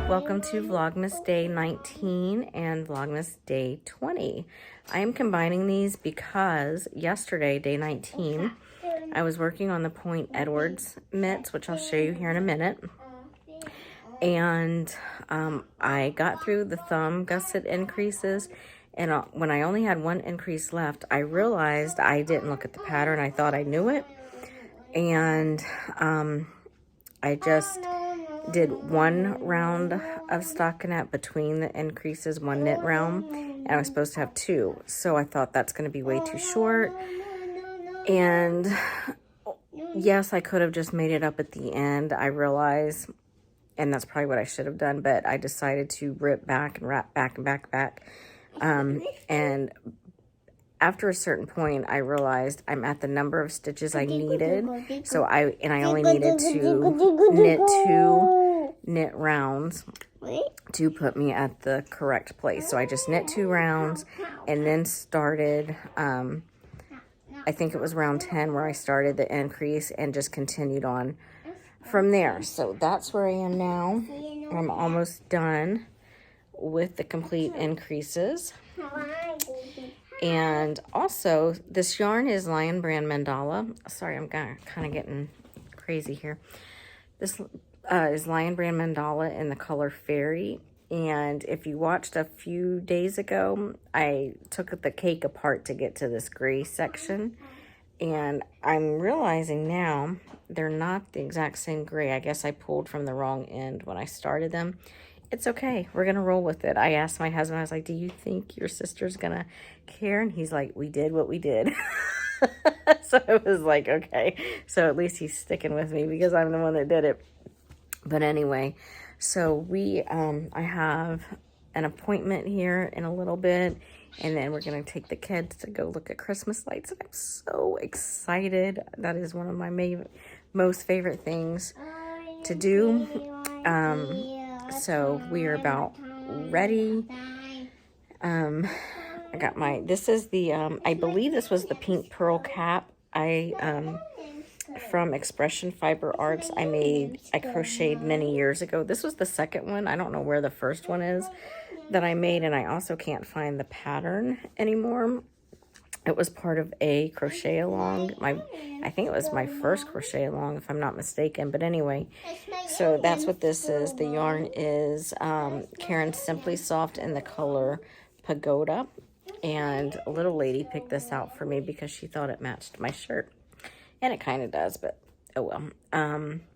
welcome to Vlogmas Day 19 and Vlogmas Day 20. I am combining these because yesterday, Day 19, I was working on the Point Edwards mitts, which I'll show you here in a minute. And I got through the thumb gusset increases, and when I only had one increase left, I realized I didn't look at the pattern. I thought I knew it, and I just did one round of stockinette between the increases, one knit round, and I was supposed to have two. So I thought that's going to be way too short. And yes, I could have just made it up at the end, I realize, and that's probably what I should have done, but I decided to rip back and wrap back and back. And after a certain point, I realized I'm at the number of stitches I needed. So I only needed to knit two knit rounds to put me at the correct place. So I just knit 2 rounds and then started, I think it was round 10 where I started the increase and just continued on from there. So that's where I am now. I'm almost done with the complete increases. And also, this yarn is Lion Brand Mandala. Sorry, I'm kind of getting crazy here. This is Lion Brand Mandala in the color Fairy. And if you watched a few days ago, I took the cake apart to get to this gray section. And I'm realizing now they're not the exact same gray. I guess I pulled from the wrong end when I started them. It's okay. We're going to roll with it. I asked my husband, I was like, do you think your sister's going to care? And he's like, we did what we did. So it was like, okay. So at least he's sticking with me because I'm the one that did it. But anyway, so I have an appointment here in a little bit. And then we're going to take the kids to go look at Christmas lights. I'm so excited. That is one of my most favorite things to do. So we are about ready. I got this is the, I believe this was the pink pearl cap. From Expression Fiber Arts, I crocheted many years ago. This was the second one. I don't know where the first one is that I made, and I also can't find the pattern anymore. It was part of a crochet along. I think it was my first crochet along, if I'm not mistaken. But anyway, so that's what this is. The yarn is Karen Simply Soft in the color Pagoda. And a little lady picked this out for me because she thought it matched my shirt. And it kind of does, but oh well.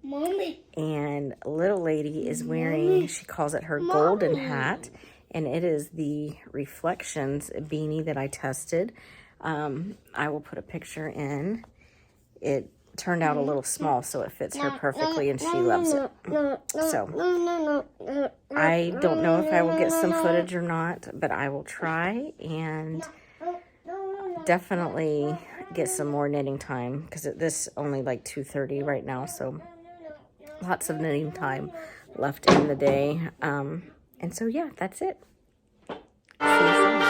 Mommy. And little lady is wearing, she calls it her golden hat. And it is the Reflections beanie that I tested. I will put a picture in. It turned out a little small, so it fits her perfectly, and she loves it. So I don't know if I will get some footage or not, but I will try and definitely get some more knitting time, because this only like 2:30 right now, so lots of knitting time left in the day. And so yeah, that's it. See you soon.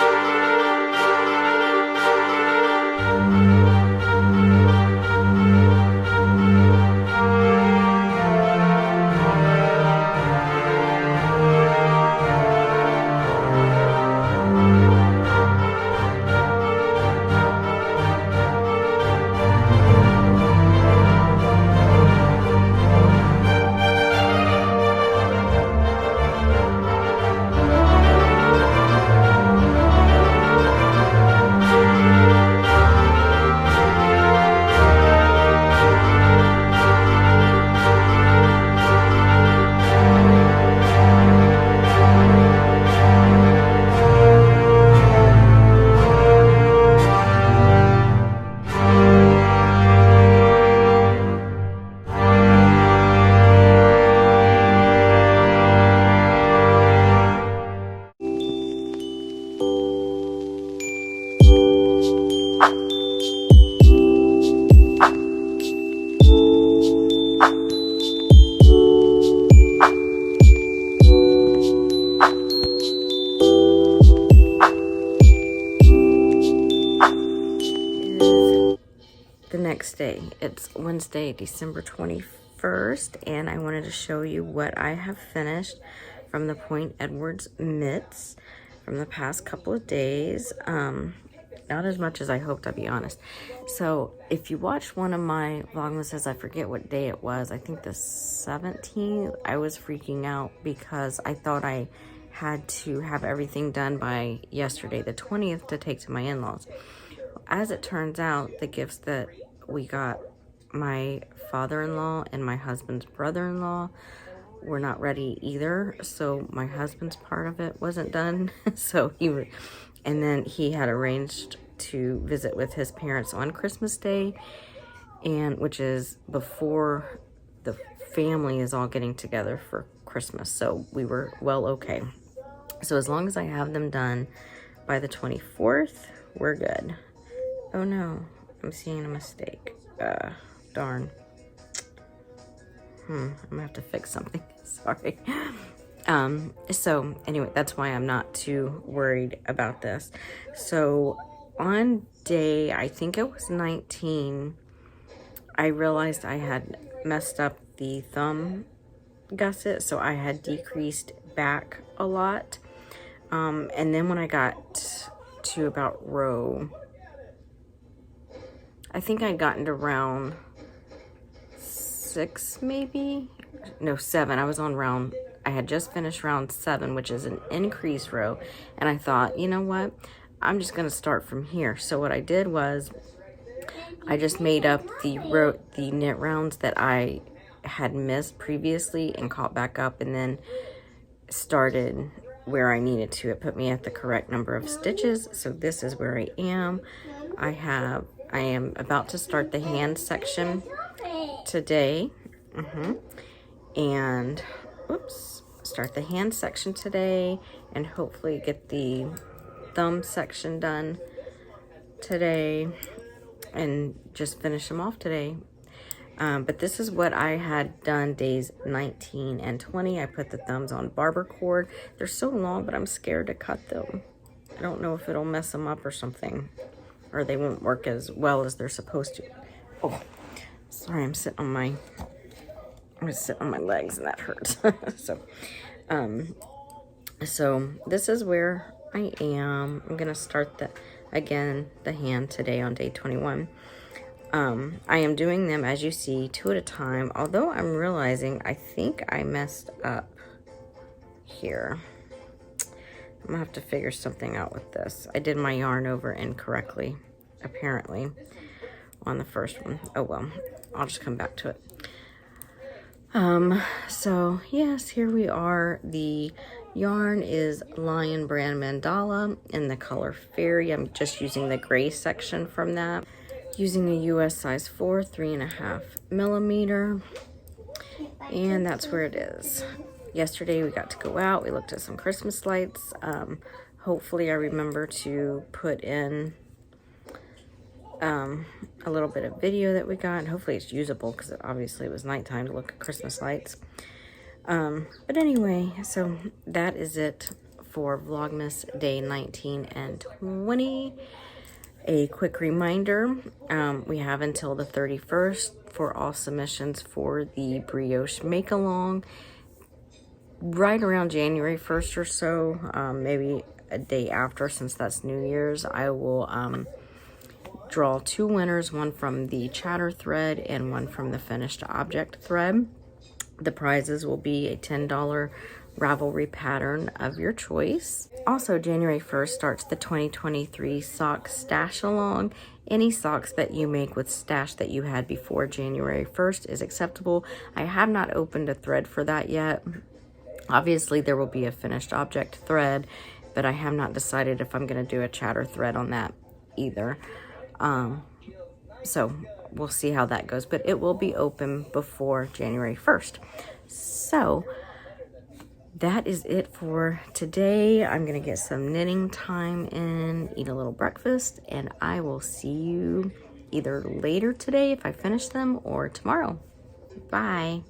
next day. It's Wednesday, December 21st, and I wanted to show you what I have finished from the Point Edwards mitts from the past couple of days. Not as much as I hoped, I'll be honest. So if you watched one of my Vlogmases, I forget what day it was, I think the 17th, I was freaking out because I thought I had to have everything done by yesterday, the 20th, to take to my in-laws. As it turns out, the gifts that we got my father-in-law and my husband's brother-in-law were not ready either. So my husband's part of it wasn't done. And then he had arranged to visit with his parents on Christmas Day, and which is before the family is all getting together for Christmas. So we were well okay. So as long as I have them done by the 24th, we're good. Oh no, I'm seeing a mistake. Darn. I'm gonna have to fix something. Sorry. So anyway, that's why I'm not too worried about this. So on day, I think it was 19, I realized I had messed up the thumb gusset, so I had decreased back a lot. And then when I got to about row, I think I'd gotten to round 6, maybe? No, 7. I was on round, I had just finished round 7, which is an increase row. And I thought, you know what? I'm just going to start from here. So what I did was I just made up the knit rounds that I had missed previously and caught back up, and then started where I needed to. It put me at the correct number of stitches. So this is where I am. I am about to start the hand section today. And start the hand section today, and hopefully get the thumb section done today and just finish them off today. But this is what I had done days 19 and 20. I put the thumbs on barber cord. They're so long, but I'm scared to cut them. I don't know if it'll mess them up or something, or they won't work as well as they're supposed to. Oh, sorry, I'm sitting on my legs and that hurts. So this is where I am. I'm gonna start the hand today on day 21. I am doing them, as you see, 2 at a time, although I'm realizing I think I messed up here. I'm gonna have to figure something out with this. I did my yarn over incorrectly, apparently, on the first one. Oh well, I'll just come back to it. So yes, here we are. The yarn is Lion Brand Mandala in the color Fairy. I'm just using the gray section from that. Using a US size 4, 3.5 millimeter. And that's where it is. Yesterday we got to go out. We looked at some Christmas lights. Hopefully I remember to put in a little bit of video that we got, and hopefully it's usable because obviously it was nighttime to look at Christmas lights. But anyway, so that is it for Vlogmas day 19 and 20. A quick reminder, we have until the 31st for all submissions for the Brioche Make-Along. Right around January 1st or so, maybe a day after, since that's New Year's, I will draw 2 winners, one from the chatter thread and one from the finished object thread. The prizes will be a $10 Ravelry pattern of your choice. Also, January 1st starts the 2023 sock stash along. Any socks that you make with stash that you had before January 1st is acceptable. I have not opened a thread for that yet. Obviously, there will be a finished object thread, but I have not decided if I'm going to do a chatter thread on that either. So we'll see how that goes, but it will be open before January 1st. So that is it for today. I'm going to get some knitting time in, eat a little breakfast, and I will see you either later today if I finish them or tomorrow. Bye.